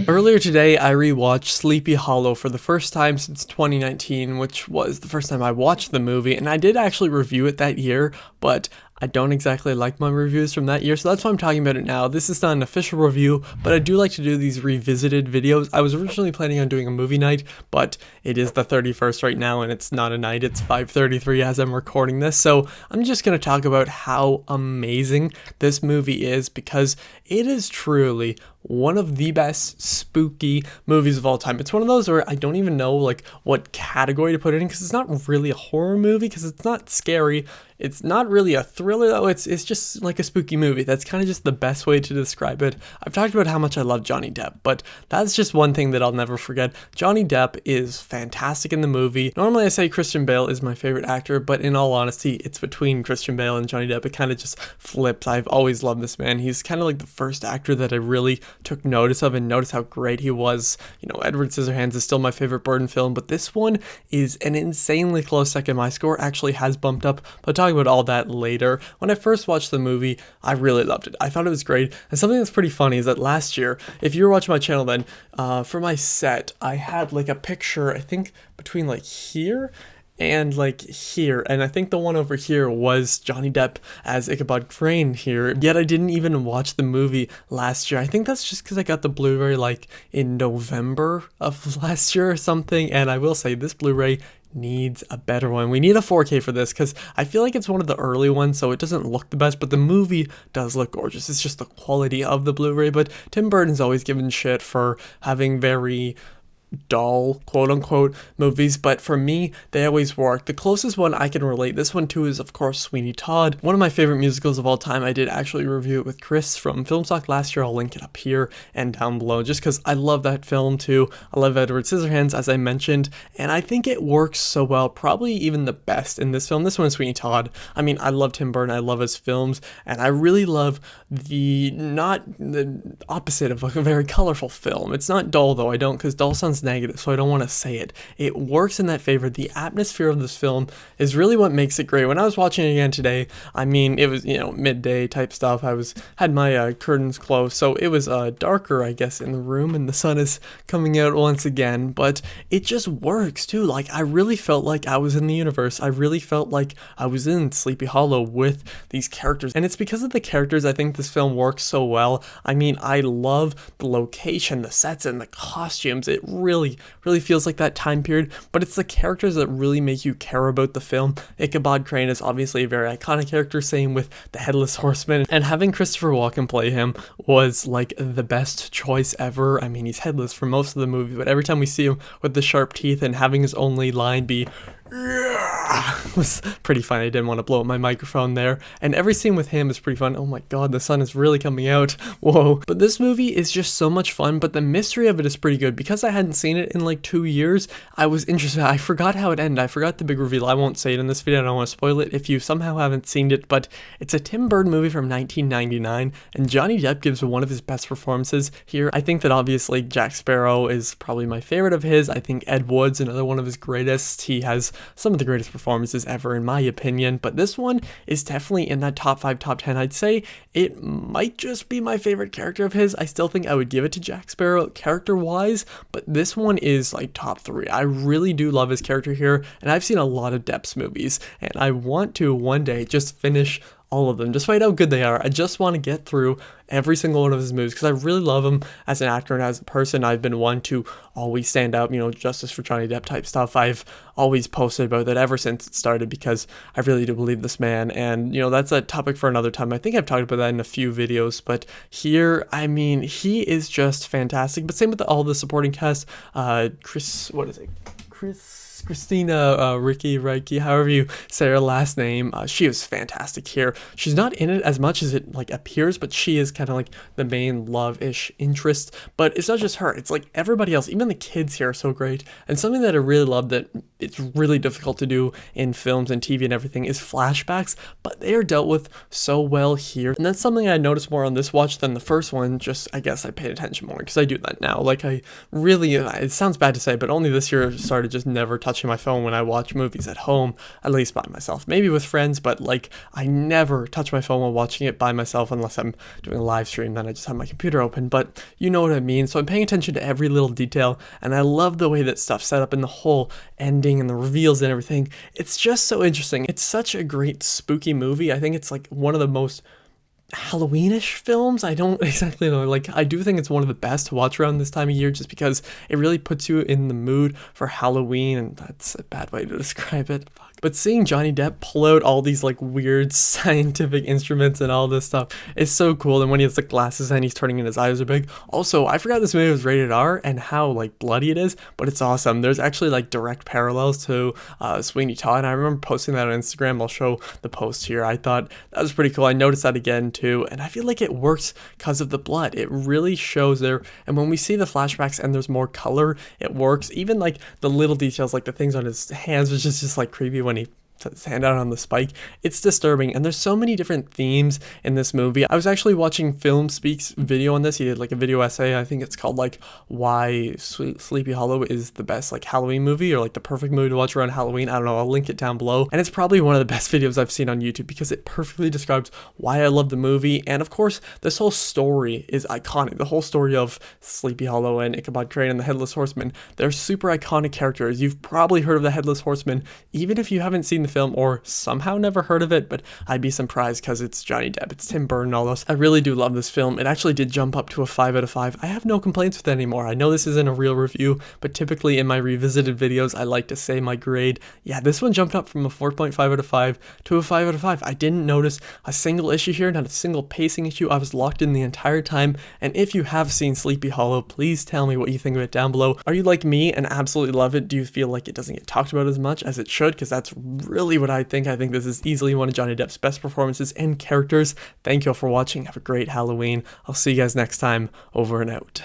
Earlier today, I rewatched Sleepy Hollow for the first time since 2019, which was the first time I watched the movie, and I did actually review it that year, but I don't exactly like my reviews from that year, so that's why I'm talking about it now. This is not an official review, but I do like to do these revisited videos. I was originally planning on doing a movie night, but it is the 31st right now, and it's not a night, it's 5:33 as I'm recording this, so I'm just going to talk about how amazing this movie is, because it is truly one of the best spooky movies of all time. It's one of those where I don't even know like what category to put it in, because it's not really a horror movie, because it's not scary. It's not really a thriller though, it's just like a spooky movie. That's kind of just the best way to describe it. I've talked about how much I love Johnny Depp, but that's just one thing that I'll never forget. Johnny Depp is fantastic in the movie. Normally I say Christian Bale is my favorite actor, but in all honesty, it's between Christian Bale and Johnny Depp. It kind of just flips. I've always loved this man. He's kind of like the first actor that I really took notice of and noticed how great he was. You know, Edward Scissorhands is still my favorite Burton film, but this one is an insanely close second. My score actually has bumped up, but talking about all that later. When I first watched the movie, I really loved it. I thought it was great. And something that's pretty funny is that last year, if you were watching my channel then, for my set, I had like a picture, I think between like here and like here, and I think the one over here was Johnny Depp as Ichabod Crane here, yet I didn't even watch the movie last year. I think that's just because I got the Blu-ray like in November of last year or something, and I will say this Blu-ray needs a better one. We need a 4K for this, because I feel like it's one of the early ones, so it doesn't look the best, but the movie does look gorgeous. It's just the quality of the Blu-ray. But Tim Burton's always given shit for having very dull, quote-unquote, movies, but for me, they always work. The closest one I can relate this one to is, of course, Sweeney Todd, one of my favorite musicals of all time. I did actually review it with Chris from Filmstock last year. I'll link it up here and down below, just because I love that film too. I love Edward Scissorhands, as I mentioned, and I think it works so well, probably even the best in this film. This one is Sweeney Todd. I mean, I love Tim Burton, I love his films, and I really love not the opposite of like a very colorful film. It's not dull though, I don't, because dull sounds negative, so I don't want to say it. It works in that favor. The atmosphere of this film is really what makes it great. When I was watching it again today, I mean, it was, you know, midday type stuff. I had my curtains closed, so it was darker, I guess, in the room, and the sun is coming out once again, but it just works too. Like, I really felt like I was in the universe. I really felt like I was in Sleepy Hollow with these characters, and it's because of the characters I think this film works so well. I mean, I love the location, the sets, and the costumes. It really feels like that time period, but it's the characters that really make you care about the film. Ichabod Crane is obviously a very iconic character, same with the Headless Horseman, and having Christopher Walken play him was like the best choice ever. I mean, he's headless for most of the movie, but every time we see him with the sharp teeth and having his only line be was pretty fun. I didn't want to blow up my microphone there, and every scene with him is pretty fun. Oh my god, the sun is really coming out. Whoa. But this movie is just so much fun, but the mystery of it is pretty good. Because I hadn't seen it in like 2 years, I was interested. I forgot how it ended. I forgot the big reveal. I won't say it in this video. I don't want to spoil it if you somehow haven't seen it, but it's a Tim Burton movie from 1999, and Johnny Depp gives one of his best performances here. I think that obviously Jack Sparrow is probably my favorite of his. I think Ed Wood's another one of his greatest. He has some of the greatest performances ever in my opinion, but this one is definitely in that top 5, top 10. I'd say it might just be my favorite character of his. I still think I would give it to Jack Sparrow character wise, but this one is like top 3. I really do love his character here, and I've seen a lot of Depp's movies, and I want to one day just finish all of them, despite how good they are. I just want to get through every single one of his movies, because I really love him as an actor and as a person. I've been one to always stand out, you know, justice for Johnny Depp type stuff. I've always posted about that ever since it started, because I really do believe this man, and you know, that's a topic for another time. I think I've talked about that in a few videos, but here, I mean, he is just fantastic. But same with all the supporting cast. Christina Ricci, however you say her last name, she was fantastic here. She's not in it as much as it like appears, but she is kind of like the main love-ish interest. But it's not just her, it's like everybody else, even the kids here are so great. And something that I really love that it's really difficult to do in films and TV and everything is flashbacks, but they are dealt with so well here. And that's something I noticed more on this watch than the first one. Just, I guess I paid attention more because I do that now. Like, I really, it sounds bad to say, but only this year I started just never touching my phone when I watch movies at home, at least by myself. Maybe with friends, but like, I never touch my phone while watching it by myself unless I'm doing a live stream, then I just have my computer open, but you know what I mean. So I'm paying attention to every little detail, and I love the way that stuff's set up in the whole ending and the reveals and everything. It's just so interesting. It's such a great spooky movie. I think it's like one of the most Halloweenish films. I don't exactly know. Like, I do think it's one of the best to watch around this time of year just because it really puts you in the mood for Halloween, and that's a bad way to describe it. Fuck. But seeing Johnny Depp pull out all these like weird scientific instruments and all this stuff is so cool. And when he has the glasses and he's turning and his eyes are big. Also, I forgot this movie was rated R and how like bloody it is, but it's awesome. There's actually like direct parallels to Sweeney Todd. And I remember posting that on Instagram. I'll show the post here. I thought that was pretty cool. I noticed that again too, and I feel like it works because of the blood. It really shows there. And when we see the flashbacks and there's more color, it works. Even like the little details, like the things on his hands, was just like creepy when he his hand out on the spike. It's disturbing, and there's so many different themes in this movie. I was actually watching Film Speak's video on this. He did like a video essay. I think it's called like why Sleepy Hollow is the best like Halloween movie, or like the perfect movie to watch around Halloween. I don't know, I'll link it down below. And it's probably one of the best videos I've seen on YouTube because it perfectly describes why I love the movie. And of course, this whole story is iconic. The whole story of Sleepy Hollow and Ichabod Crane and the Headless Horseman, they're super iconic characters. You've probably heard of the Headless Horseman, even if you haven't seen the film or somehow never heard of it, but I'd be surprised because it's Johnny Depp, it's Tim Burton, all those. I really do love this film. It actually did jump up to a 5 out of 5. I have no complaints with it anymore. I know this isn't a real review, but typically in my revisited videos, I like to say my grade. Yeah, this one jumped up from a 4.5 out of 5 to a 5 out of 5. I didn't notice a single issue here, not a single pacing issue. I was locked in the entire time. And if you have seen Sleepy Hollow, please tell me what you think of it down below. Are you like me and absolutely love it? Do you feel like it doesn't get talked about as much as it should? Because that's really what I think. I think this is easily one of Johnny Depp's best performances and characters. Thank you all for watching. Have a great Halloween. I'll see you guys next time. Over and out.